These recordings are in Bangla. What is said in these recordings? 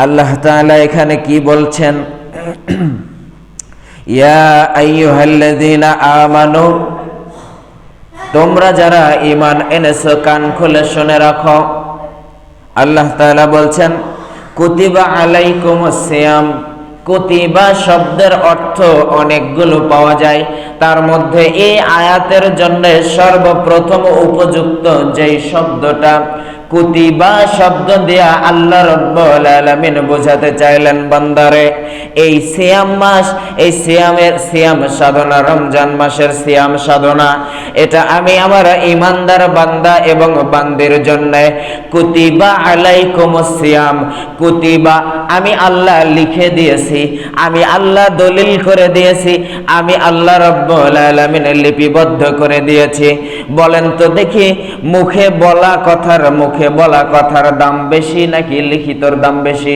আল্লাহ তাআলা এখানে কি বলছেন? ইয়া আইয়ুহাল্লাযীনা আমানু, তোমরা যারা ঈমান এনেছো কান খুলে শুনে রাখো। আল্লাহ তাআলা বলছেন কুতিবা আলাইকুমুস সিয়াম। কুতিবা শব্দের অর্থ অনেকগুলো পাওয়া যায়, তার মধ্যে এই আয়াতের জন্য সর্বপ্রথম উপযুক্ত যেই শব্দটা কুতিবা শব্দ দিয়া আল্লাহ রাব্বুল আলামিন বোঝাতে চাইলেন বান্দারে এই সিয়াম মাস, এই সিয়াম সাধনা, রমজান মাসের সিয়াম সাধনা, এটা আমি আমার ঈমানদার বান্দা এবং বান্দির জন্য কুতিবা আলাইকুমুস সিয়াম। কুতিবা আমি আল্লাহ লিখে দিয়েছি, আমি আল্লাহ দলিল করে দিয়েছি, আমি আল্লাহ রাব্বুল আলামিন লিপিবদ্ধ করে দিয়েছি। বলেন তো দেখি, মুখে বলা কথার দাম বেশি নাকি লিখিতর দাম বেশি?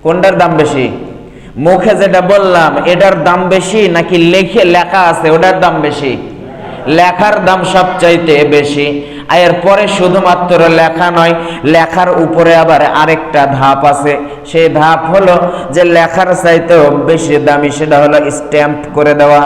কোনটার দাম বেশি? মুখে যেটা বললাম এটার দাম বেশি নাকি লেখা আছে ওটার দাম বেশি? লেখার দাম সবচাইতে বেশি। এরপরে শুধুমাত্র লেখা নয়, লেখার উপরে আবার আরেকটা ধাপ আছে। সেই ধাপ হলো যে লেখার চাইতেও বেশি দামি, সেটা হলো স্ট্যাম্প করে দেওয়া।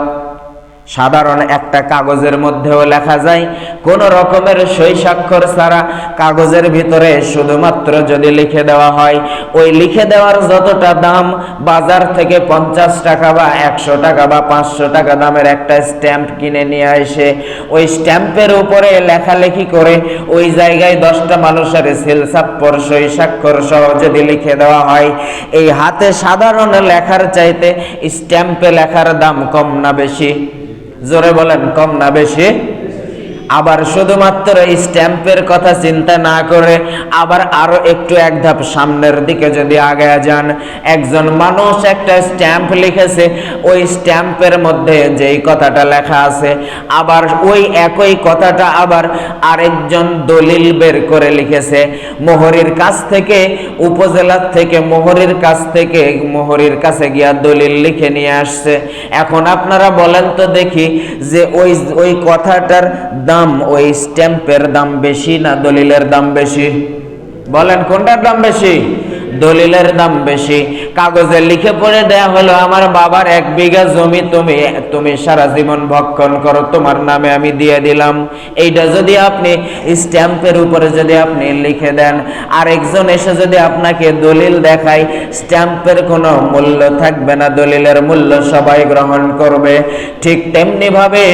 সাধারণ একটা কাগজের মধ্যেও লেখা যায়, কোন রকমের সই স্বাক্ষর ছাড়া কাগজের ভিতরে শুধুমাত্র যদি লিখে দেওয়া হয়, ওই লিখে দেওয়ার যতটা দাম বাজার থেকে 50 টাকা বা 100 টাকা বা 500 টাকা দামের একটা স্ট্যাম্প কিনে নিয়ে এসে ওই স্ট্যাম্পের উপরে লেখালেখি করে ওই জায়গায় 10টা মানুষের সিল সাপ্পর সই স্বাক্ষর সহ যদি লিখে দেওয়া হয়, এই হাতে সাধারণ লেখার চাইতে স্ট্যাম্পে লেখার দাম কম না বেশি? জোরে বলেন, কম না বেশি? আবার শুধুমাত্র স্ট্যাম্পের কথা চিন্তা না করে আবার আরো একটু এক ধাপ সামনের দিকে যদি আগায় যান, একজন মানুষ একটা স্ট্যাম্প লিখেছে, ওই স্ট্যাম্পের মধ্যে যেই কথাটা লেখা আছে আবার ওই একই কথাটা আবার আরেকজন দলিল বের করে লিখেছে। মোহরির কাছ থেকে, উপজেলার থেকে মোহরির কাছে গিয়া দলিল লিখে নিয়ে আসছে। এখন আপনারা বলেন তো দেখি যে ওই কথাটার দাম, ওই স্ট্যাম্পের দাম বেশি না দলিলের দাম বেশি? বলেন কোনটার দাম বেশি? দলিলের দাম বেশি। কাগজে লিখে পড়ে দেয়া হলো আমার বাবার 1 বিঘা জমি তুমি সারা জীবন ভক্ষণ করো, তোমার নামে আমি দিয়ে দিলাম। এইটা যদি আপনি স্ট্যাম্পের উপরে যদি আপনি লিখে দেন, আরেকজন এসে যদি আপনাকে দলিল দেখায়, স্ট্যাম্পের কোনো মূল্য থাকবে না, দলিলের মূল্য সবাই গ্রহণ করবে। ঠিক তেমনি ভাবে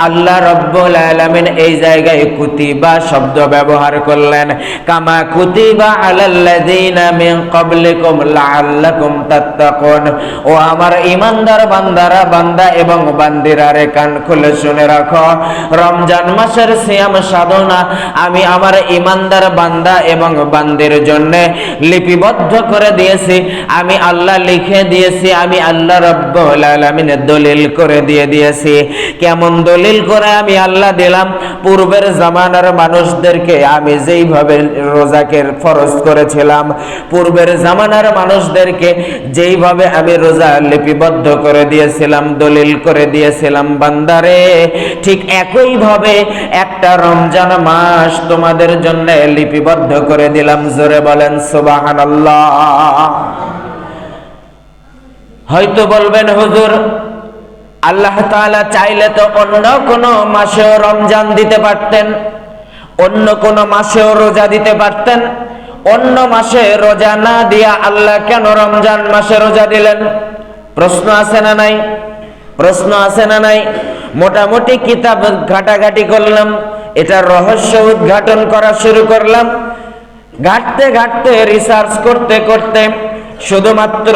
আল্লাহ রাব্বুল আলামিন এই জায়গায় কুতিবা শব্দ ব্যবহার করলেন, কামা কুতিবা আলাল্লাযীনা মিন ক্বাবলিকুম লাআল্লাকুম তাত্তাকুন। ও আমার ঈমানদার বান্দা এবং বান্দিরা রে, কান খুলে শুনে রাখো, রমজান মাসের সিয়াম সাধনা আমি আমার ঈমানদার বান্দা এবং বান্দির জন্য লিপিবদ্ধ করে দিয়েছি, আমি আল্লাহ লিখে দিয়েছি, আমি আল্লাহ রাব্বুল আলামিন দলিল করে দিয়েছি। কেমন দলিল করে আমি আল্লাহ দিলাম? পূর্বের জামানার মানুষদেরকে আমি যেইভাবে রোজাকে ফরজ করেছিলাম, পূর্বের জামানার মানুষদেরকে যেইভাবে আমি রোজা লিপিবদ্ধ করে দিয়েছিলাম, দলিল করে দিয়েছিলাম, বান্দারে ঠিক একইভাবে একটা রমজান মাস তোমাদের জন্য লিপিবদ্ধ করে দিলাম। জোরে বলেন সুবহানাল্লাহ। হয়তো বলবেন হুজুর, আল্লাহ তাআলা চাইলে তো অন্য কোনো মাসেও রমজান দিতে পারতেন, অন্য কোনো মাসেও রোজা দিতে পারতেন, অন্য মাসে রোজা না দিয়া আল্লাহ কেন রমজান মাসে রোজা দিলেন? প্রশ্ন আছে না নাই? প্রশ্ন আছে না নাই? মোটামুটি কিতাব ঘাটাঘাটি করলাম, এটার রহস্য উদ্ঘাটন করা শুরু করলাম। ঘাটতে রিসার্চ করতে শুধুমাত্র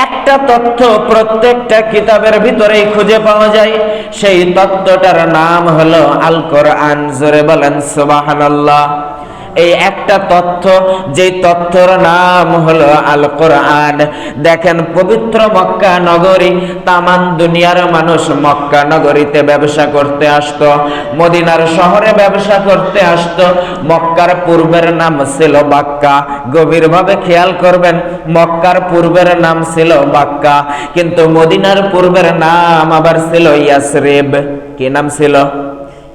একটা তথ্য প্রত্যেকটা কিতাবের ভিতরেই খুঁজে পাওয়া যায়। সেই তথ্যটার নাম হলো আল কোরআন। জোরে বলেন সুবহানাল্লাহ। এই একটা তথ্য, যেই তথ্যর নাম হলো আল কোরআন। দেখেন, পবিত্র মক্কা নগরী, তামান দুনিয়ার মানুষ মক্কা নগরীতে ব্যবসা করতে আসতো, মদিনার শহরে ব্যবসা করতে আসতো। মক্কার পূর্বের নাম ছিল বাক্কা। গভীরভাবে খেয়াল করবেন, মক্কার পূর্বের নাম ছিল বাক্কা, কিন্তু মদিনার পূর্বের নাম আবার ছিল ইয়াসরিব। কি নাম ছিল?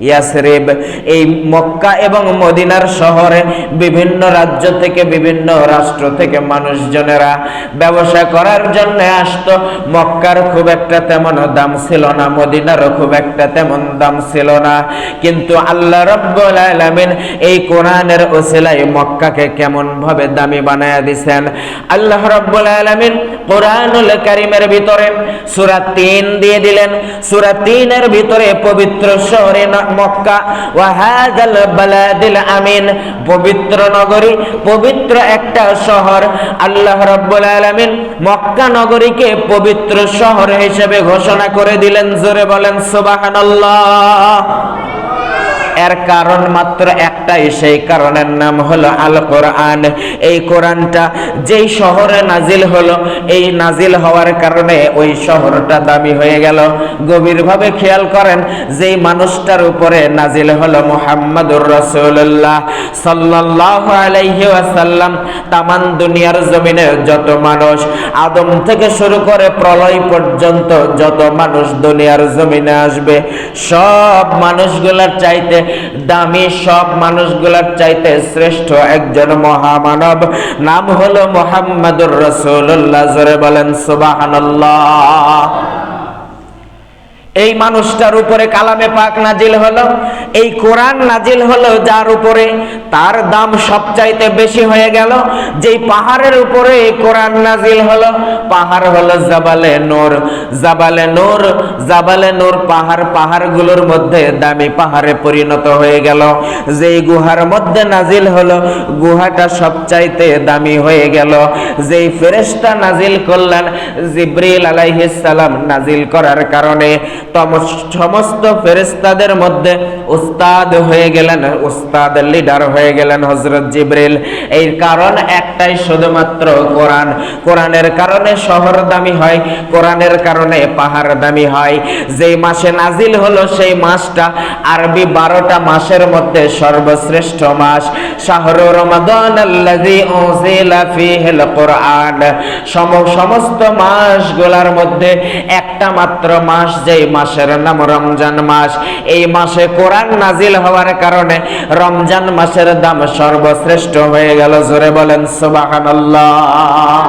ইয়াসরিব, এই মক্কা এবং মদিনার শহরে বিভিন্ন রাজ্য থেকে বিভিন্ন রাষ্ট্র থেকে মানুষজনেরা ব্যবসা করার জন্য আসতো। মক্কার খুব একটা তেমন দাম ছিল না, মদিনারও খুব একটা তেমন দাম ছিল না, কিন্তু আল্লাহ রাব্বুল আলামিন এই কোরআনের ওসিলায় মক্কাকে কেমন ভাবে দামি বানায়া দিয়েছেন। আল্লাহ রাব্বুল আলামিন কোরআনুল কারীমের ভিতরে সূরা 3 দিয়ে দিলেন। সূরা 3 এর ভিতরে পবিত্র শহরে মক্কা ওয়া হাযাল বালাদিল আমিন, পবিত্র নগরী, পবিত্র একটা শহর, আল্লাহ রাব্বুল আলামিন মক্কা নগরীকে পবিত্র শহর হিসেবে ঘোষণা করে দিলেন। জোরে বলেন সুবহানাল্লাহ। এর কারণ মাত্র একটাই, সেই কারণের নাম হলো আল কোরআন। এই কোরআনটা যেই শহরে নাজিল হলো, এই নাজিল হওয়ার কারণে ওই শহরটা দামি হয়ে গেল। গভীরভাবে খেয়াল করেন, যেই মানুষটার উপরে নাজিল হলো মুহাম্মাদুর রাসূলুল্লাহ সাল্লাল্লাহু আলাইহি ওয়াসাল্লাম, তামান দুনিয়ার জমিনে যত মানুষ, আদম থেকে শুরু করে প্রলয় পর্যন্ত যত মানুষ দুনিয়ার জমিনে আসবে, সব মানুষগুলোর চাইতে দামি, সব মানুষগুলোর চাইতে শ্রেষ্ঠ একজন মহামানব, নাম হলো মুহাম্মাদুর রাসূলুল্লাহ। জোরে বলেন সুবহানাল্লাহ। এই মানুষটার উপরে কালামে পাক নাজিল হলো, এই কোরআন নাজিল হলো, যার উপরে তার দাম সবচাইতে বেশি হয়ে গেল। যেই পাহাড়ের উপরে এই কোরআন নাজিল হলো, পাহাড় হলো জাবালে নূর। জাবালে নূর, জাবালে নূর পাহাড়, পাহাড়গুলোর মধ্যে দামি পাহাড়ে পরিণত হয়ে গেল। যেই গুহার মধ্যে নাজিল হলো, গুহাটা সবচাইতে দামি হয়ে গেল। যেই ফেরেশতা নাজিল করলেন জিবরিল আলাইহিস সালাম, নাজিল করার কারণে সমস্ত ফেরেশতাদের মধ্যে উস্তাদ হয়ে গেলেন, উস্তাদ লিডার হয়ে গেলেন হযরত জিবরিল। এই কারণ একটাই, শুধুমাত্র কোরআন। কোরআনের কারণে শহর দামি হয়, কোরআনের কারণে পাহাড় দামি হয়। যেই মাসে নাজিল হলো সেই মাসটা আরবি 12টা মাসের মধ্যে সর্বশ্রেষ্ঠ মাস, শাহরু রমাদান আল্লাযী উনজিলা ফীহিল কোরআন। সমস্ত মাসগুলোর মধ্যে একটা মাত্র মাস, যেই মাসের নাম রমজান মাস। এই মাসে কোরআন নাজিল হওয়ার কারণে রমজান মাসের দাম সর্বশ্রেষ্ঠ হয়ে গেল। জোরে বলেন সুবহানাল্লাহ।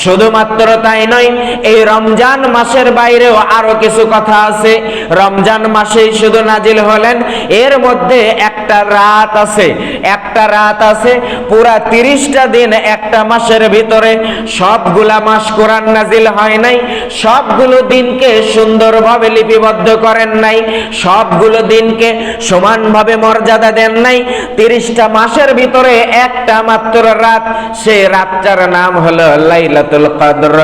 শুধুমাত্র তাই নয়, এই রমজান মাসের বাইরেও আরো কিছু কথা আছে। রমজান মাসেই শুধু নাজিল হলেন, এর মধ্যে একটা রাত আছে, একটা রাত আছে। পুরা 30টা দিন একটা মাসের ভিতরে, সবগুলা মাস কোরআন নাজিল হয় নাই, সবগুলো দিনকে সুন্দরভাবে লিপিবদ্ধ করেন নাই, সবগুলো দিনকে সমানভাবে মর্যাদা দেন নাই। 30টা মাসের ভিতরে একটা মাত্র রাত, সেই রাতটার নাম হলো লাইলাতুল কদর।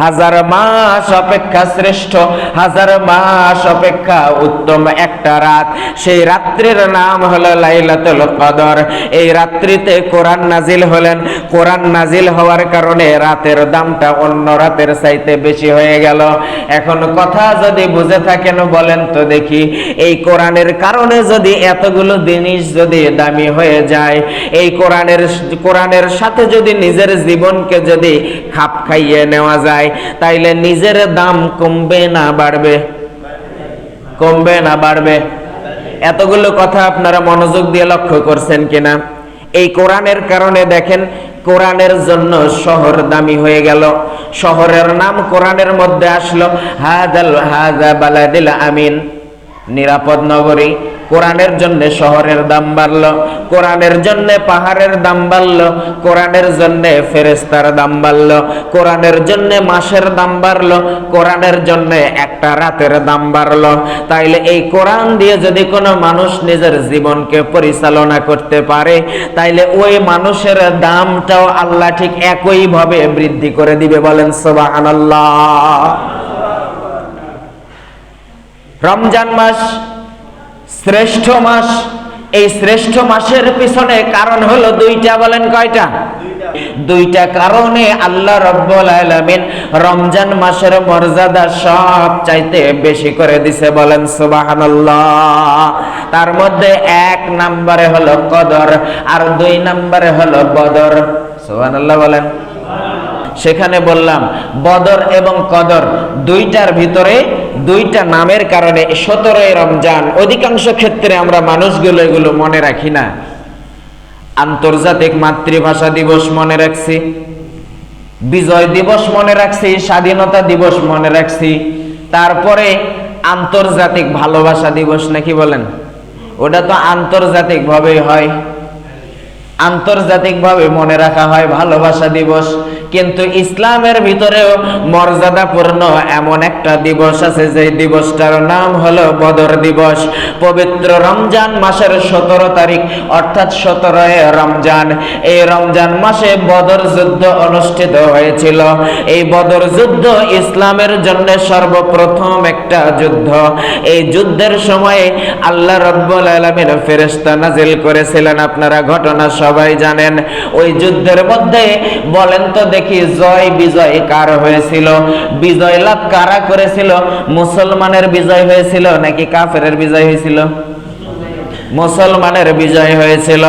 1000 মাস অপেক্ষা শ্রেষ্ঠ, 1000 মাস অপেক্ষা উত্তম একটা রাত, সেই রাত্রির নাম হলো লাইলাতুল কদর। এই রাত্রিতে কোরআন নাজিল হলেন। কোরআন নাজিল হওয়ার কারণে রাতের দামটা অন্য রাতের চাইতে বেশি হয়ে গেল। এখন কথা যদি বুঝে থাকেন বলেন তো দেখি, এই কোরআনের কারণে যদি এতগুলো জিনিস যদি দামি হয়ে যায়, এই কোরআনের সাথে যদি নিজের জীবনকে যদি খাপ খাইয়ে নেওয়া যায়, তাইলে নিজের দাম কমবে না বাড়বে? কমবে না বাড়বে? এতগুলো কথা আপনারা মনোযোগ দিয়ে লক্ষ্য করছেন কিনা? এই কোরআনের কারণে দেখেন, কোরআনের জন্য শহর দামি হয়ে গেল। শহরের নাম কোরআনের মধ্যে আসলো, হাযা বালাদিল আমিন, নিরাপদ নগরী। কোরআনের জন্য শহরের দাম বাড়লো, কোরআনের জন্য পাহাড়ের দাম বাড়লো, কোরআনের জন্য ফেরেশতার দাম বাড়লো, কোরআনের জন্য মাসের দাম বাড়লো, কোরআনের জন্য একটা রাতের দাম বাড়লো। তাইলে এই কোরআন দিয়ে যদি কোনো মানুষ নিজের জীবনকে পরিচালনা করতে পারে, তাইলে ওই মানুষের দামটাও আল্লাহ ঠিক একইভাবে বৃদ্ধি করে দিবে। বলেন সুবহানাল্লাহ। রমজান মাস শ্রেষ্ঠ মাস। এই শ্রেষ্ঠ মাসের পিছনে কারণ হলো দুইটা। বলেন কয়টা? দুইটা কারণে আল্লাহ রাব্বুল আলামিন রমজান মাসের মর্যাদা সব চাইতে বেশি করে দিছে। বলেন সুবহানাল্লাহ। তার মধ্যে 1 নম্বরে হলো কদর, আর 2 নম্বরে হলো বদর। সুবহানাল্লাহ বলেন। সেখানে বললাম বদর এবং কদর দুইটার ভিতরে দুইটা নামের কারণে 17 রমজান অধিকাংশ ক্ষেত্রে আমরা মানুষগুলো এগুলো মনে রাখি না। আন্তর্জাতিক মাতৃভাষা দিবস মনে রাখছি, বিজয় দিবস মনে রাখছি, স্বাধীনতা দিবস মনে রাখছি, তারপরে আন্তর্জাতিক ভালোবাসা দিবস নাকি বলেন, ওটা তো আন্তর্জাতিক ভাবে হয়, আন্তর্জাতিকভাবে মনে রাখা হয় ভালোবাসা দিবস। কিন্তু ইসলামের ভিতরেও মর্যাদাপূর্ণ এমন একটা দিবস আছে, যে দিবসটার নাম হলো বদর দিবস। পবিত্র রমজান মাসের 17 তারিখ অর্থাৎ 17 রমজান, এই রমজান মাসে বদর যুদ্ধ অনুষ্ঠিত হয়েছিল। এই বদর যুদ্ধ ইসলামের জন্য সর্বপ্রথম একটা যুদ্ধ। এই যুদ্ধের সময়ে আল্লাহ রাব্বুল আলামিন ফেরেশতা নাজিল করেছিলেন, আপনারা ঘটনা সবাই জানেন। ওই যুদ্ধের মধ্যে বলেন তো দেখি, জয় বিজয় কার হয়েছিল? বিজয় লাভ কারা করেছিল? মুসলমানের বিজয় হয়েছিল নাকি কাফেরের বিজয় হয়েছিল? মুসলমানের বিজয় হয়েছিল।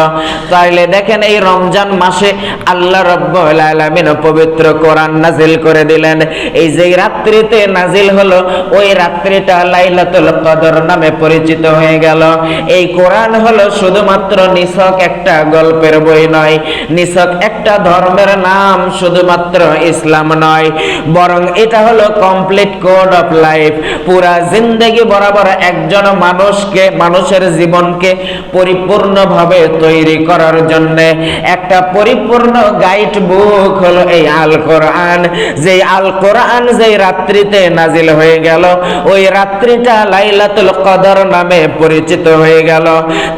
তাইলে দেখেন, এই রমজান মাসে আল্লাহ রাব্বুল আলামিন পবিত্র কোরআন নাজিল করে দিলেন। এই যে রাত্রিতে নাজিল হলো, ওই রাত্রিটা লাইলাতুল কদর নামে পরিচিত হয়ে গেল। এই কোরআন হলো শুধুমাত্র নিছক একটা গল্পের বই নয়, নিছক একটা ধর্মের নাম শুধুমাত্র ইসলাম নয়, বরং এটা হলো কমপ্লিট কোড অফ লাইফ। পুরা জিন্দেগি বরাবর একজন মানুষের জীবনকে পরিপূর্ণভাবে তৈরি করার জন্য একটা পরিপূর্ণ গাইড বুক হলো এই আল কোরআন। যে আল কোরআন যে রাত্রিতে নাজিল হয়ে গেল, ওই রাত্রিটা লাইলাতুল কদর নামে পরিচিত হয়ে গেল।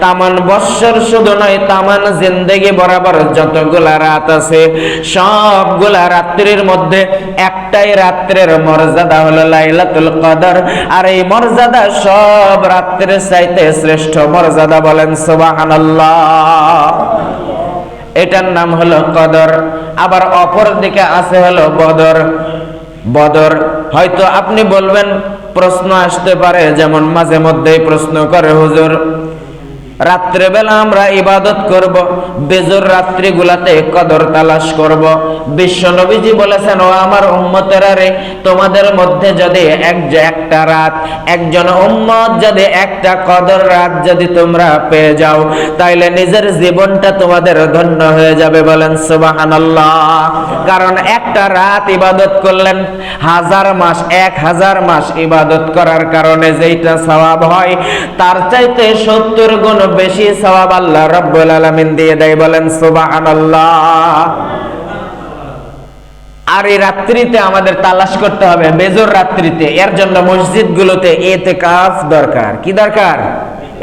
তামান বৎসর শুধু নয়, তামান জিন্দেগি বরাবর যতগুলা রাত আছে, সবগুলা রাত্রির মধ্যে একটাই রাত্রের মর্যাদা হলো লাইলাতুল কদর। আর এই মর্যাদা সব রাত্রের চাইতে শ্রেষ্ঠ মর্যাদা। বলেন সুবহানাল্লাহ। এটার নাম হলো কদর। আবার অপর দিকে আছে হলো বদর। বদর হয়তো আপনি বলবেন, প্রশ্ন আসতে পারে, যেমন মাঝে মধ্যেই প্রশ্ন করে, হুজুর রাত্রেবেলা আমরা ইবাদত করব, বেজর রাত্রিগুলাতে কদর তালাশ করব। বিশ্ব নবীজি বলেছেন, ও আমার উম্মতেরা রে, তোমাদের মধ্যে যদি একটা রাত, একজন উম্মত যদি একটা কদর রাত যদি তোমরা পেয়ে যাও, তাইলে নিজের জীবনটা তোমাদের ধন্য হয়ে যাবে। বলেন সুবহানাল্লাহ। কারণ একটা রাত ইবাদত করলেন 1000 মাস, 1000 মাস ইবাদত করার কারণে যেইটা সওয়াব হয়, তার চাইতে 70 গুণ বেশি সওয়াব আল্লাহ রাব্বুল আলামিন দিয়ে দেয়। বলেন সুবহানাল্লাহ। আর এই রাত্রিতে আমাদের তালাশ করতে হবে, বেজর রাত্রিতে। এর জন্য মসজিদগুলোতে ইতিকাফ দরকার। কি দরকার?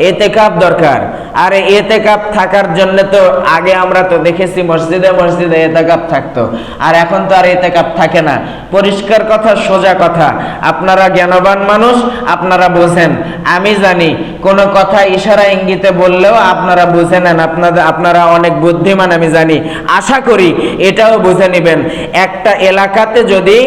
ইতিকাফ দরকার। আর ইতিকাফ থাকার জন্য তো আগে আমরা তো দেখেছি মসজিদে মসজিদে ইতিকাফ থাকতো, আর এখন তো আর ইতিকাফ থাকে না। পরিষ্কার কথা, সোজা কথা, আপনারা জ্ঞানবান মানুষ, আপনারা বোঝেন। আমি জানি কোনো কথা ইশারা ইঙ্গিতে বললেও আপনারা বুঝে নেন, আপনারা অনেক বুদ্ধিমান আমি জানি। আশা করি এটাও বুঝে নেবেন। একটা এলাকাতে যদি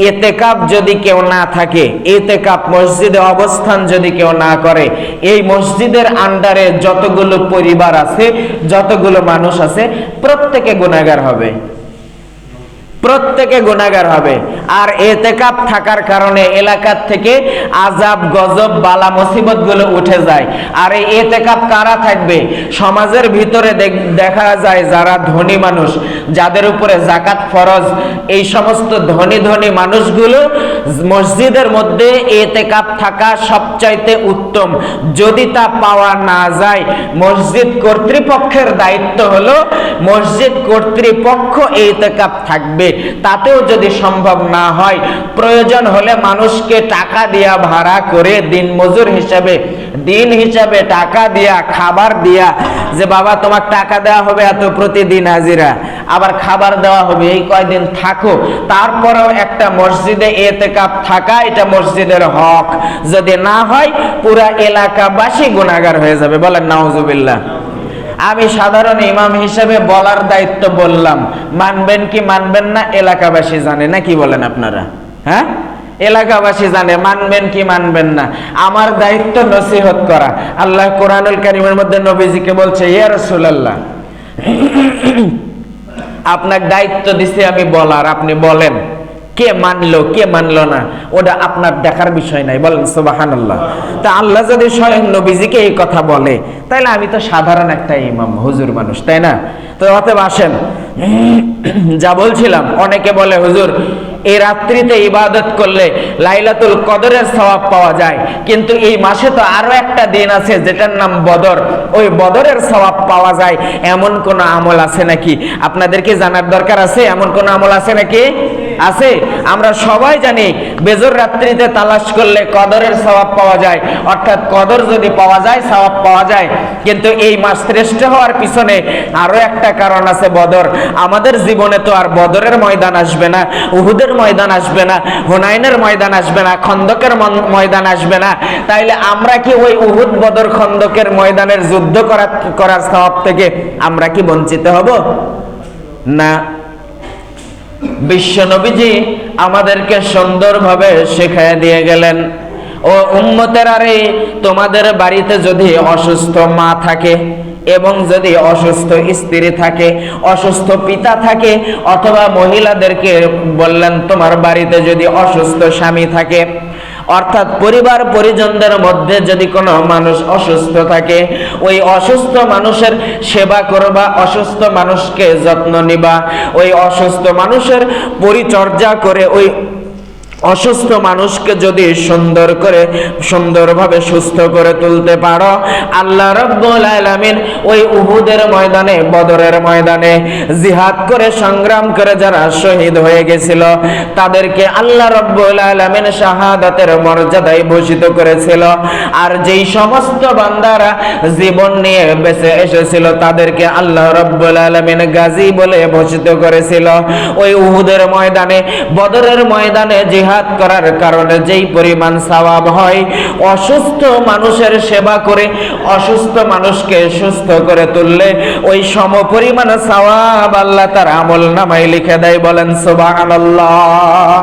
ইতিকাফ যদি কেউ না থাকে, ইতিকাফ মসজিদে অবস্থান যদি কেউ না করে, এই মসজিদের আন্ডারে যতগুলো পরিবার আছে, যতগুলো মানুষ আছে, প্রত্যেকে গুনাহগার হবে, প্রত্যেকে গুনাহগার হবে। আর ইতিকাফ থাকার কারণে এলাকার থেকে আযাব, গজব, বালা মুসিবত গুলো উঠে যায়। আর এই ইতিকাফ কারা থাকবে? সমাজের ভিতরে দেখা যায় যারা ধনী মানুষ, যাদের উপরে যাকাত ফরজ, এই সমস্ত ধনী ধনী মানুষগুলো মসজিদের মধ্যে ইতিকাফ থাকা সবচাইতে উত্তম। যদি তা পাওয়া না যায়, মসজিদ কর্তৃপক্ষের দায়িত্ব হলো মসজিদ কর্তৃপক্ষ ইতিকাফ থাকবে। তাতেও যদি সম্ভব না হয়, প্রয়োজন হলে মানুষকে টাকা দিয়া ভাড়া করে দিন মজুর হিসাবে, দিন হিসাবে টাকা দিয়া, খাবার দিয়া, যে বাবা তোমার টাকা দেওয়া হবে এত প্রতিদিন হাজিরা, আবার খাবার দেওয়া হবে, এই কয়দিন থাকো। তারপরেও একটা মসজিদে ইতিকাফ থাকা, এটা মসজিদের হক। যদি না হয়, পুরা এলাকাবাসী গুনাহগার হয়ে যাবে। বলেন নাউজুবিল্লাহ। আমি সাধারণ ইমাম হিসেবে বলার দায়িত্ব বললাম, মানবেন কি মানবেন না এলাকাবাসী জানে, না কি বলেন আপনারা? হ্যাঁ, এলাকাবাসী জানে, মানবেন কি মানবেন না। আমার দায়িত্ব নসিহত করা। আল্লাহ কোরআনুল কারীমের মধ্যে নবীজিকে বলছে, ইয়া রাসূলুল্লাহ, আপনার দায়িত্ব দিছি আমি বলার, আপনি বলেন। কে মানলো কে মানলো না ওটা আপনার দেখার বিষয় নাই, বলেন সুবহানাল্লাহ। তা আল্লাহ যদি স্বয়ং নবীজিকে এই কথা বলে, তাহলে আমি তো সাধারণ একটা ইমাম হুজুর মানুষ, তাই না? তো অতএব আসেন, যা বলছিলাম, অনেকে বলে হুজুর এই রাত্রিতে ইবাদত করলে লাইলাতুল কদরের সওয়াব পাওয়া যায়, কিন্তু এই মাসে তো আরো একটা দিন আছে যেটার নাম বদর, ওই বদরের সওয়াব পাওয়া যায়, এমন কোন আমল আছে নাকি? আপনাদেরকে জানার দরকার আছে, এমন কোন আমল আছে নাকি? আছে। আমরা সবাই জানি বেজর রাত্রিতে তালাশ করলে কদরের সওয়াব পাওয়া যায়, অর্থাৎ কদর যদি পাওয়া যায় সওয়াব পাওয়া যায়। কিন্তু এই মাস শ্রেষ্ঠ হওয়ার পিছনে আরো একটা কারণ আছে, বদর। আমাদের জীবনে তো আর বদরের ময়দান আসবে না, উহুদের ময়দান আসবে না, হুনাইনের ময়দান আসবে না, খন্দকের ময়দান আসবে না। তাইলে আমরা কি ওই উহুদ বদর খন্দকের ময়দানের যুদ্ধ করার সওয়াব থেকে আমরা কি বঞ্চিত হব? না। বিশ্ব নবীজি আমাদেরকে সুন্দরভাবে শেখায় দিয়ে গেলেন, ও উম্মতের, আরে তোমাদের বাড়িতে যদি অসুস্থ মা থাকে এবং যদি অসুস্থ স্ত্রী থাকে, অসুস্থ পিতা থাকে, অথবা মহিলাদেরকে বললেন তোমার বাড়িতে যদি অসুস্থ স্বামী থাকে, অর্থাৎ পরিবার পরিজনদের মধ্যে যদি কোনো মানুষ অসুস্থ থাকে, ওই অসুস্থ মানুষের সেবা করবা, অসুস্থ মানুষকে যত্ন নিবা, ওই অসুস্থ মানুষের পরিচর্যা করে ওই অসুস্থ মানুষকে যদি সুন্দরভাবে সুস্থ করে তুলতে পারো, আল্লাহ রাব্বুল আলামিন ওই উহুদের ময়দানে, বদরের ময়দানে জিহাদ করে সংগ্রাম করে যারা শহীদ হয়ে গেছিল তাদেরকে আল্লাহ রাব্বুল আলামিন শাহাদাতের মর্যাদায় ভূষিত করেছিল। আর যেই সমস্ত বান্দারা জীবন নিয়ে বেঁচে এসেছিল তাদেরকে আল্লাহ রাব্বুল আলামিন গাজী বলে ভূষিত করেছিল। ওই উহুদের ময়দানে, বদরের ময়দানে জিহাদ করার কারণে যেই পরিমাণ সওয়াব হয়, অসুস্থ মানুষের সেবা করে অসুস্থ মানুষকে সুস্থ করে তুললে ওই সমপরিমাণ সওয়াব আল্লাহ তার আমলনামায় লিখে দেয়, বলেন সুবহানাল্লাহ।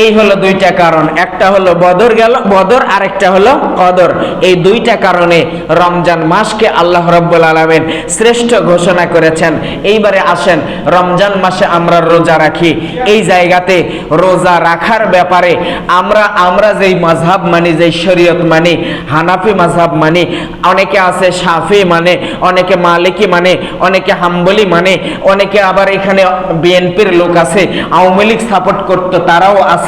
এই হলো দুইটা কারণ, একটা হলো বদর গেল বদর, আরেকটা হলো কদর। এই দুইটা কারণে রমজান মাসকে আল্লাহ রাব্বুল আলামিন শ্রেষ্ঠ ঘোষণা করেছেন। এইবারে আসেন, রমজান মাসে আমরা রোজা রাখি, এই জায়গাতে রোজা রাখার ব্যাপারে আমরা যেই মাযহাব মানি, যেই শরীয়ত মানি, হানাফি মাযহাব মানি, অনেকে আছে শাফি মানে, অনেকে মালিকি মানে, অনেকে হাম্বলি মানে, অনেকে আবার এখানে বিএনপির লোক আছে, আওয়ামী লীগ সাপোর্ট করতো তারাও আছে,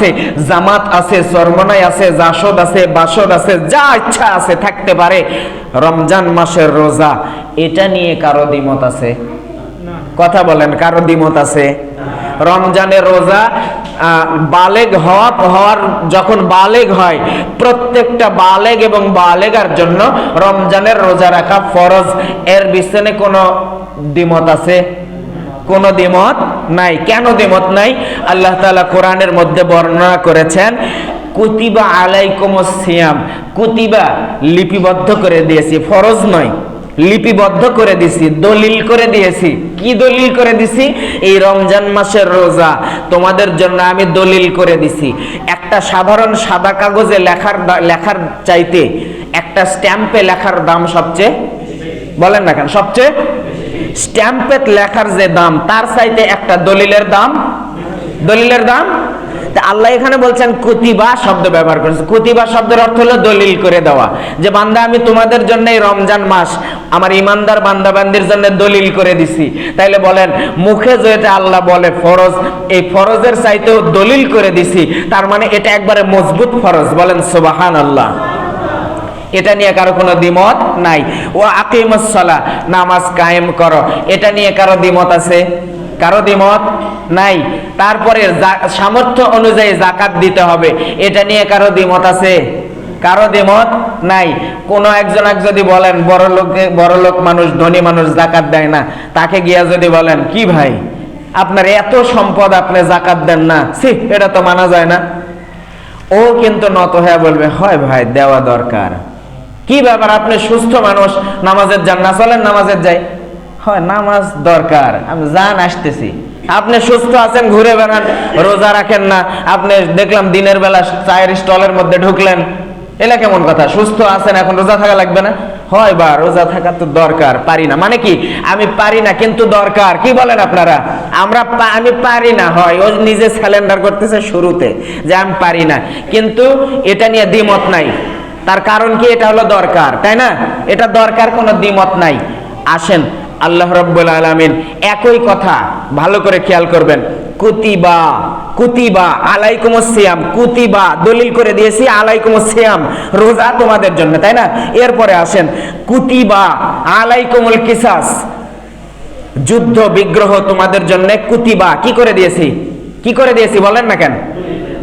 জামাত আছে, চরমনাই আছে, জাসদ আছে, বাসদ আছে, যা ইচ্ছা আছে থাকতে পারে। রমজান মাসের রোজা, এটা নিয়ে কারো দ্বিমত আছে? কথা বলেন, কারো দ্বিমত আছে? রমজানের রোজা বালেগ হওয়ার যখন বালেগ হয়, প্রত্যেকটা বালেগ এবং বালেগার জন্য রমজানের রোজা রাখা ফরজ। এর পিছনে কোনো দ্বিমত আছে? কোনো দ্বিমত নাই। কেন দ্বিমত নাই? আল্লাহ তাআলা কোরআনের মধ্যে বর্ণনা করেছেন, কুতিবা আলাইকুমুস সিয়াম, কুতিবা লিপিবদ্ধ করে দিয়েছি, ফরজ নয়, লিপিবদ্ধ করে দিছি, দলিল করে দিয়েছি। কি দলিল করে দিছি? এই রমজান মাসের রোজা তোমাদের জন্য আমি দলিল করে দিছি। একটা সাধারণ সাদা কাগজে লেখার চাইতে একটা স্ট্যাম্পে লেখার দাম সবচেয়ে, বলেন না কেন, সবচেয়ে স্ট্যাম্পে লেখার যে দাম তার চাইতে একটা দলিলের দাম আল্লাহ এখানে বলছেন কুতিবা শব্দ ব্যবহার করেছে। কুতিবা শব্দের অর্থ হলো দলিল করে দেওয়া, যে বান্দা আমি তোমাদের জন্য এই রমজান মাস আমার ইমানদার বান্দাবান্দির জন্য দলিল করে দিছি। তাইলে বলেন, মুখে যেটা আল্লাহ বলে ফরজ, এই ফরজের চাইতেও দলিল করে দিছি, তার মানে এটা একবারে মজবুত ফরজ, বলেন সুবহানাল্লাহ। এটা নিয়ে কারো কোনো দ্বিমত নাই। ও আকিমুস সালাহ, নামাজ কায়েম করো, এটা নিয়ে কারো দ্বিমত আছে? কারো দ্বিমত নাই। তারপরে সামর্থ্য অনুযায়ী যাকাত দিতে হবে, এটা নিয়ে কারো দ্বিমত আছে? কারো দ্বিমত নাই। কোন একজন যদি বলেন বড় লোক মানুষ, ধনী মানুষ যাকাত দেয় না, তাকে গিয়া যদি বলেন, কি ভাই আপনার এত সম্পদ আপনি যাকাত দেন না, এটা তো মানা যায় না, ও কিন্তু নত হয়ে বলবে, হয় ভাই দেওয়া দরকার। কি ব্যাপার, আপনি সুস্থ মানুষ, নামাজের যান না, চলেন নামাজের যাই। হয় নামাজ দরকার, আমি যান আসতেছি। আপনি সুস্থ আছেন, ঘুরে বেড়ান, রোজা রাখেন না, আপনি দেখলাম দিনের বেলা চায়ের স্টলের মধ্যে ঢুকলেন, এলা কেমন কথা? সুস্থ আছেন, এখন রোজা থাকা লাগবে না? হয় বা রোজা থাকা তো দরকার, পারি না মানে কি আমি পারি না কিন্তু দরকার, কি বলেন আপনারা? আমি পারি না হয়, ও নিজে স্যালেন্ডার করতেছে শুরুতে যে আমি পারি না, কিন্তু এটা নিয়ে দ্বিমত নাই। তার কারণ কি? এটা হলো দরকার, তাই না? এটা দরকার, কোনো দ্বিমত নাই। আসেন আল্লাহ রাব্বুল আলামিন একই কথা ভালো করে খেয়াল করবেন, কুতিবা কুতিবা আলাইকুমুস সিয়াম, কুতিবা দলিল করে দিয়েছি আলাইকুমুস সিয়াম, রোজা তোমাদের জন্য, তাই না? এরপরে আসেন কুতিবা আলাইকুমুল কিসাস, যুদ্ধ বিগ্রহ তোমাদের জন্য কুতিবা কি করে দিয়েছি? কি করে দিয়েছি বলেন না কেন?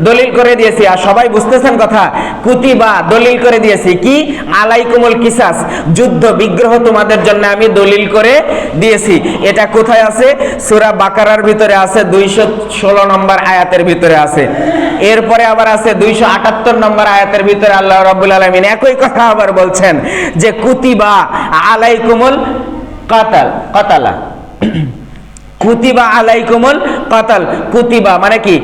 দলিল করে দিয়েছি। আর সবাই বুঝতেছেন কথা? কুতিবা দলিল করে দিয়েছি কি? আলাইকুমুল কিসাস, যুদ্ধ বিগ্রহ তোমাদের জন্য আমি দলিল করে দিয়েছি। এটা কোথায় আছে? সূরা বাকারার ভিতরে আছে, 216 নম্বর আয়াতের ভিতরে আছে। এরপরে আবার আছে 278 নম্বর আয়াতের ভিতরে আল্লাহ রাব্বুল আলামিন একই কথা আবার বলছেন যে কুতিবা আলাইকুমুল কাতালা কুতিবা আলাইকুমুল কাতাল, কুতিবা মানে কি?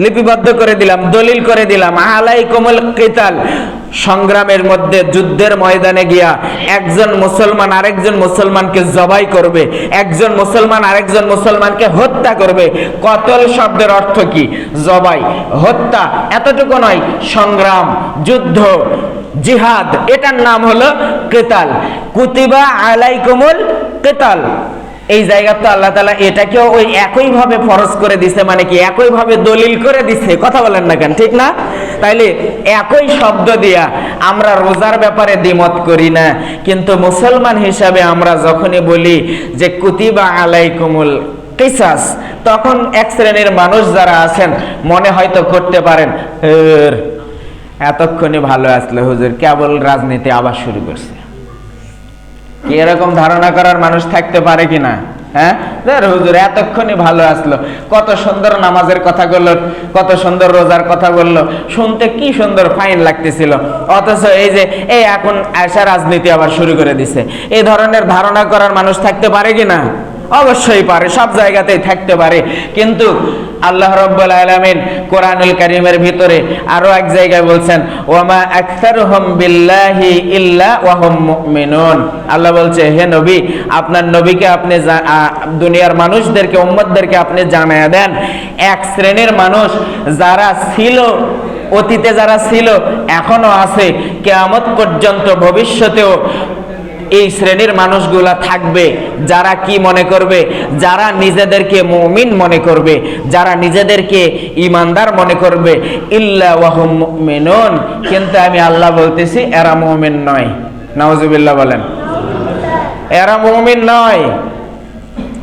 লিপিবদ্ধ করে দিলাম, দলিল করে দিলাম। আলাইকুমুল কিতাল, সংগ্রামের মধ্যে যুদ্ধের ময়দানে গিয়া একজন মুসলমান আরেকজন মুসলমানকে জবাই করবে, একজন মুসলমান আরেকজন মুসলমানকে হত্যা করবে। কতল শব্দের অর্থ কি? জবাই, হত্যা, এতটুকু নয়, সংগ্রাম, যুদ্ধ, জিহাদ, এটার নাম হলো কিতাল। কুতিবা আলাইকুমুল কিতাল, এই জায়গা তো আল্লাহ তাআলা এটাকেও ওই একইভাবে ফরজ করে দিছে, মানে কি একইভাবে দলিল করে দিছে। কথা বলেন না কেন? ঠিক না? তাইলে একই শব্দ দিয়া আমরা রোজার ব্যাপারে দ্বিমত করি না, কিন্তু মুসলমান হিসাবে আমরা যখনই বলি যে কুতিবা আলাইকুমুল কিসাস, তখন এক শ্রেণীর মানুষ যারা আছেন মনে হয়তো করতে পারেন এতক্ষণে ভালো আসলো হুজুর, কেবল রাজনীতি আবার শুরু করছে। কি এরকম ধারণা করার মানুষ থাকতে পারে কিনা? হ্যাঁ, হুজুর এতক্ষণই ভালো আসলো, কত সুন্দর নামাজের কথা বললো, কত সুন্দর রোজার কথা বললো, শুনতে কি সুন্দর ফাইন লাগতেছিল, অথচ এই যে এই এখন আয়সা রাজনীতি আবার শুরু করে দিছে। এই ধরনের ধারণা করার মানুষ থাকতে পারে কিনা? অবশ্যই পারে, সব জায়গাতেই থাকতে পারে। কিন্তু আল্লাহ রাব্বুল আলামিন কোরআনুল কারীমের ভিতরে আরো এক জায়গায় বলছেন ওয়ামা আকসারুহুম বিল্লাহি ইল্লা ওয়া হুম মুমিনুন। আল্লাহ বলছে, হে নবী, আপনার নবীকে আপনি দুনিয়ার মানুষদেরকে, উম্মতদেরকে আপনি জানায়া দেন, এক শ্রেণীর মানুষ যারা ছিল, অতীতে যারা ছিল, এখনো আছে, কিয়ামত পর্যন্ত ভবিষ্যতেও এই শ্রেণীর মানুষগুলা থাকবে, যারা কি মনে করবে? যারা নিজেদেরকে মুমিন মনে করবে, যারা নিজেদেরকে ইমানদার মনে করবে। ইল্লা ওয়া হুম মুমিনুন, কিন্তু আমি আল্লাহ বলতেছি এরা মুমিন নয়। নাউজুবিল্লাহ বলেন, এরা মুমিন নয়।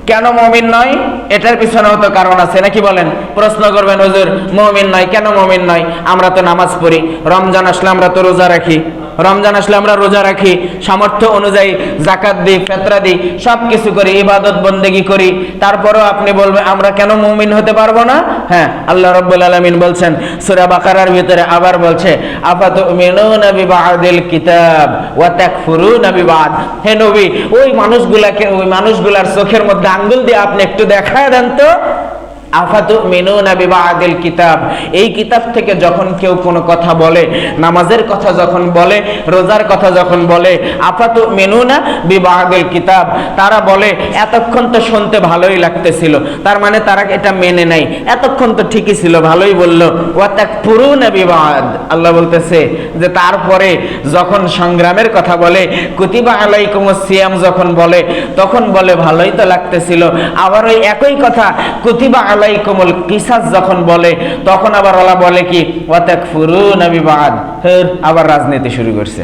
কেন মুমিন নয়? এটার পিছনেও তো কারণ আছে, নাকি বলেন? প্রশ্ন করবেন, হুজুর মুমিন নয় কেন? মুমিন নয়, আমরা তো নামাজ পড়ি, রমজান আসলে আমরা তো রোজা রাখি, রমজান আসলে আমরা রোজা রাখি, সামর্থ্য অনুযায়ী যাকাত দিই, ফিতরা দিই, সব কিছু করি, ইবাদত বন্দেগী করি, তারপরেও আপনি বলবেন আমরা কেন মুমিন হতে পারবো না? হ্যাঁ, আল্লাহ রাব্বুল আলামিন বলছেন সূরা বাকারার ভিতরে, আবার বলছে আফাতুমিনুনা বিবাদিল কিতাব ওয়া তাকফুরুনা বিবাদ। হে নবী, ওই মানুষগুলাকে, ওই মানুষগুলার চোখের মধ্যে আঙ্গুল দিয়ে আপনি একটু দেখায় দেন তো, আফাতুমিনুনা বিবাদিল কিতাব, এই কিতাব থেকে যখন কেউ কোনো কথা বলে, নামাজের কথা যখন বলে, রোজার কথা যখন বলে, আফাতুমিনুনা বিবাদিল কিতাব, তারা বলে এতক্ষণ তো শুনতে ভালোই লাগতেছিল, তার মানে তারা এটা মেনে নাই, এতক্ষণ তো ঠিকই ছিল, ভালোই বললো। ওয়া তাকফুরুনা বিবাদ, আল্লাহ বলতেছে যে তারপরে যখন সংগ্রামের কথা বলে, কুতিবা আলাইকুমুস সিয়াম যখন বলে, তখন বলে ভালোই তো লাগতেছিল। আবার ওই একই কথা কুতিবা আলাইকুমুল কিসাস যখন বলে, তখন আবার ওরা বলে কি ওয়া তাকফুরুনা বিবাদ, আবার রাজনীতি শুরু করছে।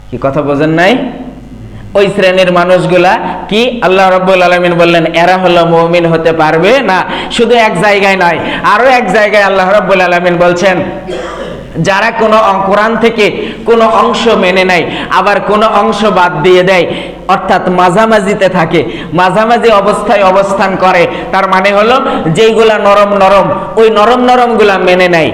কি কথা বোঝেন নাই? ওই শ্রেণীর মানুষগুলা কি আল্লাহ রাব্বুল আলামিন বললেন এরা হলো মুমিন হতে পারবে না। শুধু এক জায়গায় নয়, আরো এক জায়গায় আল্লাহ রাব্বুল আলামিন বলছেন যারা কোনো কোরআন থেকে কোনো অংশ মেনে নেয়, আবার কোনো অংশ বাদ দিয়ে দেয়, অর্থাৎ মাঝামাঝিতে থাকে, মাঝামাঝি অবস্থায় অবস্থান করে, তার মানে হলো যেইগুলা নরম নরম, ওই নরম নরম গুলা মেনে নেয়,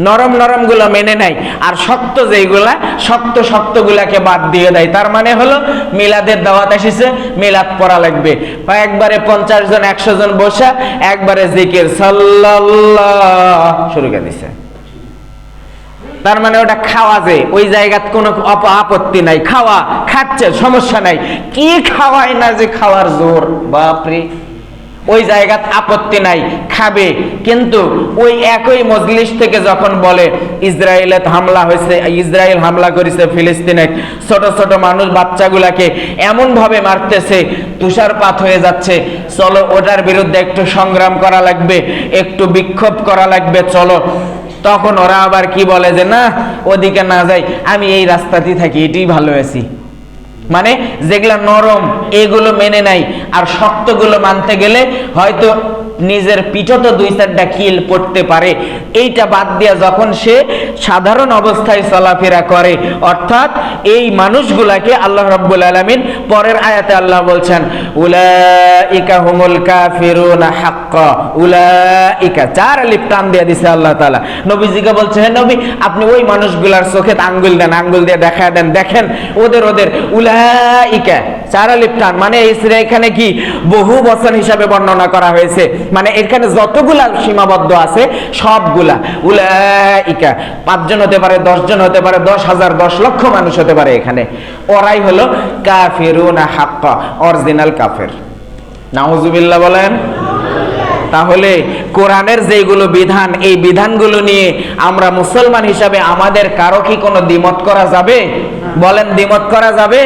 নরম নরম গুলা মেনে নেয়, আর শক্ত যেইগুলা, শক্ত শক্ত গুলাকে বাদ দিয়ে দেয়। তার মানে হলো মিলাদের দাওয়াত এসেছে, মিলাদ পড়া লাগবে, বা একবারে 50 জন 100 জন বসা একবারে জিকির সাল্লাল্লাহ শুরু করে দিছে। তার মানে ওটা খাওয়া, যে ওই জায়গাত কোনো আপত্তি নাই, খাওয়া খাচ্ছে সমস্যা নাই। কি খাওয়ায় না যে খাওয়ার জোর, বাপরে, ওই জায়গাত আপত্তি নাই, খাবে। কিন্তু ওই একই মজলিস থেকে যখন বলে ইসরায়েলে হামলা হয়েছে, ইসরায়েল হামলা করেছে ফিলিস্তিনে, ছোট ছোট মানুষ বাচ্চাগুলাকে এমন ভাবে মারতেছে তুষারপাত হয়ে যাচ্ছে, চলো ওটার বিরুদ্ধে একটু সংগ্রাম করা লাগবে, একটু বিক্ষোভ করা লাগবে, চলো। তখন ওরা আবার কি বলে যে না, ওদিকে না যাই, আমি এই রাস্তাতেই থাকি, এটাই ভালো আছি। মানে যেগুলা নরম এগুলো মেনে নাই, আর শক্তগুলো মানতে গেলে হয়তো নিজের পিঠে তো 2-4টা কিল পড়তে পারে। এইটা বাদ দিয়া যখন সে সাধারণ অবস্থায় চলাফেরা করে, অর্থাৎ এই মানুষগুলাকে আল্লাহ রাব্বুল আলামিন পরের আয়াতে আল্লাহ বলছেন উলাইকা হুমুল কাফিরুনা হাক্কা, উলাইকা 4 আলিফ টান দিয়ে দিছে আল্লাহ তাআলা। নবীজিকে বলছে, হে নবী, আপনি ওই মানুষগুলার চোখে আঙ্গুল দেন, আঙ্গুল দিয়ে দেখায় দেন, দেখেন ওদের উলাইকা 4 আলিফ টান। মানে এখানে কি বহু বচন হিসাবে বর্ণনা করা হয়েছে, মানে এখানে যতগুলা সীমাবদ্ধ আছে সবগুলা উলাইকা, 5 জন হতে পারে, 10 জন হতে পারে, 10,000 10 লক্ষ মানুষ হতে পারে, এখানে ওরাই হলো কাফিরুনা হাক্কা, অরিজিনাল কাফের। নাউজুবিল্লাহ বলেন। তাহলে কোরআনের যেগুলো বিধান, এই বিধানগুলো নিয়ে আমরা মুসলমান হিসাবে আমাদের কারো কি কোনো দ্বিমত করা যাবে? বলেন, দ্বিমত করা যাবে?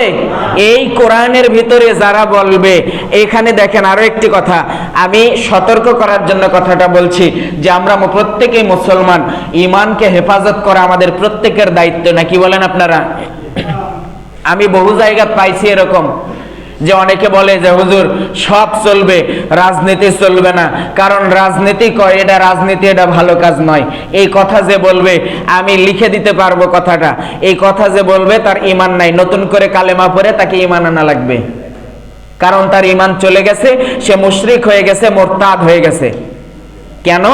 এই কোরআনের ভিতরে যারা বলবে, এখানে দেখেন আরো একটি কথা আমি সতর্ক করার জন্য কথাটা বলছি, যে আমরা প্রত্যেকেই মুসলমান, ঈমানকে হেফাজত করা আমাদের প্রত্যেকের দায়িত্ব, নাকি বলেন আপনারা? আমি বহু জায়গায় পাইছি এরকম যে অনেকে বলে যে হুজুর সব চলবে, রাজনীতি চলবে না, কারণ রাজনীতি করে, এটা রাজনীতি, এটা ভালো কাজ নয়। এই কথা যে বলবে, আমি লিখে দিতে পারবো কথাটা, এই কথা যে বলবে তার ঈমান নাই, নতুন করে কালেমা পড়ে তাকে ঈমান আনা লাগবে, কারণ তার ঈমান চলে গেছে, সে মুশরিক হয়ে গেছে, মুরতাদ হয়ে গেছে। কেন?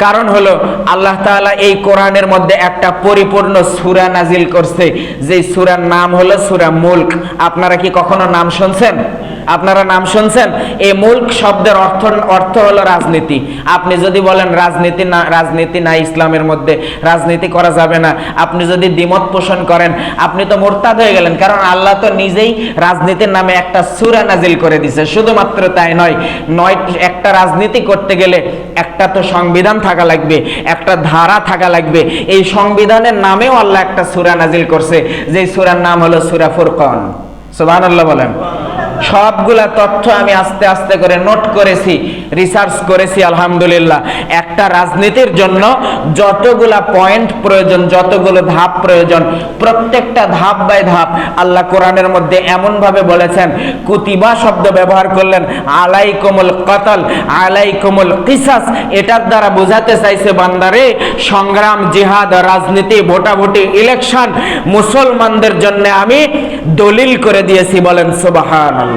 কারণ হলো আল্লাহ তাআলা এই কোরআনের মধ্যে একটা পরিপূর্ণ সূরা নাজিল করছে, যে সূরার নাম হলো সূরা মুলক। আপনারা কি কখনো নাম শুনছেন? আপনারা নাম শুনছেন? এই মুলক শব্দের অর্থ হলো রাজনীতি। আপনি যদি বলেন রাজনীতি না ইসলামের মধ্যে, রাজনীতি করা যাবে না, আপনি যদি দ্বিমত পোষণ করেন, আপনি তো মুরতাদ হয়ে গেলেন, কারণ আল্লাহ তো নিজেই রাজনীতির নামে একটা সূরা নাজিল করে দিয়েছে। শুধুমাত্র তাই নয়, একটা রাজনীতি করতে গেলে একটা তো সংবিধান থাকা লাগবে, একটা ধারা থাকা লাগবে। এই সংবিধানের নামেও আল্লাহ একটা সূরা নাজিল করছে, যে সূরার নাম হলো সূরা ফুরকান। সুবহানাল্লাহ বলেন। সবগুলা তথ্য আমি আস্তে আস্তে করে নোট করেছি, রিসার্চ করেছি, আলহামদুলিল্লাহ। একটা রাজনীতির জন্য যতগুলা পয়েন্ট প্রয়োজন, যতগুলো ধাপ প্রয়োজন, প্রত্যেকটা ধাপ বাই ধাপ আল্লাহ কোরআনের মধ্যে এমন ভাবে বলেছেন, কুতিবা শব্দ ব্যবহার করলেন, আলাইকুমুল কতল, আলাইকুমুল কিসাস। এটার দ্বারা বোঝাতে চাইছে বান্দারে, সংগ্রাম, জিহাদ, রাজনীতি, ভোটাভুটি, ইলেকশন মুসলমানদের জন্য আমি দলিল করে দিয়েছি। বলেন সুবহানাল্লাহ।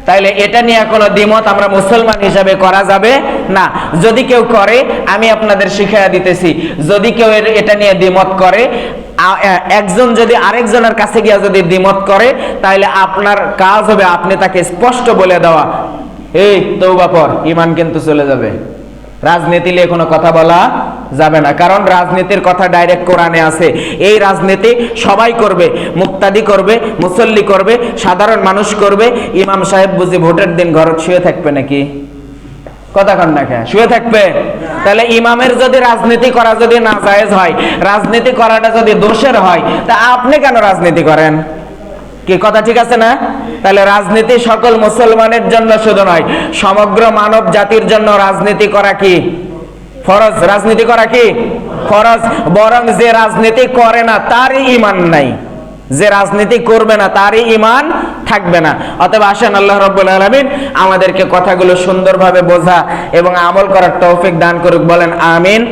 তাইলে এটা নিয়ে কোনো দ্বিমত আমরা মুসলমান হিসাবে করা যাবে না। যদি কেউ করে, আমি আপনাদের শিখাইয়া দিতেছি, যদি কেউ এটা নিয়ে দ্বিমত করে, একজন যদি আরেকজনের কাছে গিয়া যদি দ্বিমত করে, তাহলে আপনার কাজ হবে আপনি তাকে স্পষ্ট বলে দেওয়া, এই তওবা পর, ঈমান কিন্তু চলে যাবে। রাজনীতি নিয়ে কোনো কথা বলা যাবে না, কারণ রাজনীতির কথা ডাইরেক্ট কোরআনে আছে। এই রাজনীতি সবাই করবে, মুক্তাদি করবে, মুসল্লি করবে, সাধারণ মানুষ করবে। ইমাম সাহেব বুঝি ভোটের দিন ঘর শুয়ে থাকবে নাকি? কথা কন না, শুয়ে থাকবে? তাহলে ইমামের যদি রাজনীতি করা যদি না জায়েজ হয়, রাজনীতি করাটা যদি দোষের হয়, তা আপনি কেন রাজনীতি করেন? কি কথা ঠিক আছে না? তাহলে রাজনীতি সকল মুসলমানের জন্য শুধু নয়, সমগ্র মানব জাতির জন্য রাজনীতি করা কি ফরজ? রাজনীতি করা কি ফরজ? বরং যে রাজনীতি করে না তারই ঈমান নাই, যে রাজনীতি করবে না তারই ঈমান থাকবে না। অতএব আসেন আল্লাহ রাব্বুল আলামিন আমাদেরকে কথাগুলো সুন্দরভাবে বোঝা এবং আমল করার তৌফিক দান করুক। বলেন আমিন।